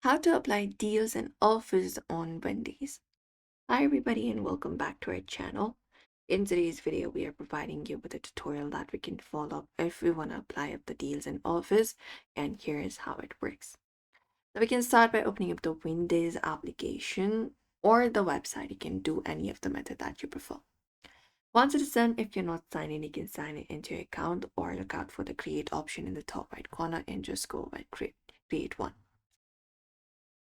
How to apply deals and offers on Wendy's. Hi everybody and welcome back to our channel. In today's video, we are providing you with a tutorial that we can follow if we want to apply up the deals and offers, and here is how it works. Now we can start by opening up the Wendy's application or the website. You can do any of the method that you prefer. Once it is done, if you're not signed in, you can sign it into your account or look out for the create option in the top right corner and just go and create one.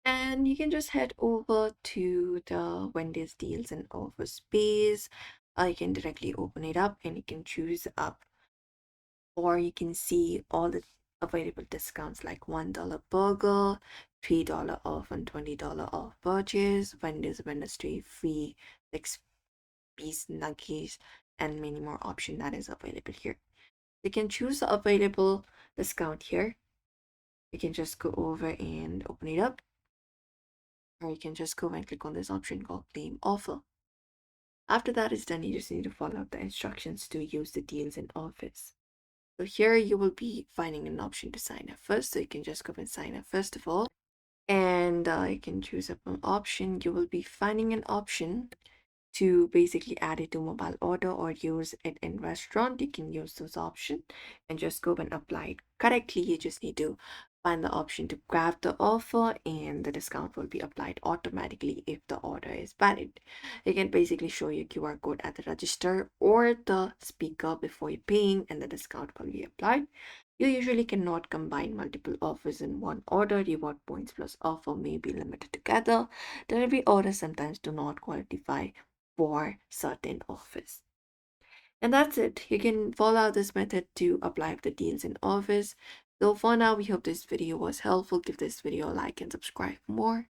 And you can just head over to the Wendy's deals and offers page. You can directly open it up and you can choose up, or you can see all the available discounts like $1 burger, $3 off, and $20 off purchase, Wendy's Wednesday free 6-piece nuggets, and many more options that is available here. You can choose the available discount here. You can just go over and open it up, or you can just go and click on this option called claim offer. After that is done, you just need to follow the instructions to use the deals in Office. So here you will be finding an option to sign up first. So you can just go and sign up first of all. And you can choose up an option. You will be finding an option to basically add it to mobile order or use it in restaurant. You can use those options and just go and apply it correctly. You just need to find the option to grab the offer and the discount will be applied automatically if the order is valid. You can basically show your QR code at the register or the speaker before you're paying and the discount will be applied. You usually cannot combine multiple offers in one order. Reward points plus offer may be limited together. Delivery orders sometimes do not qualify for certain offers. And that's it. You can follow this method to apply the deals in Office. So for now, we hope this video was helpful. Give this video a like and subscribe for more.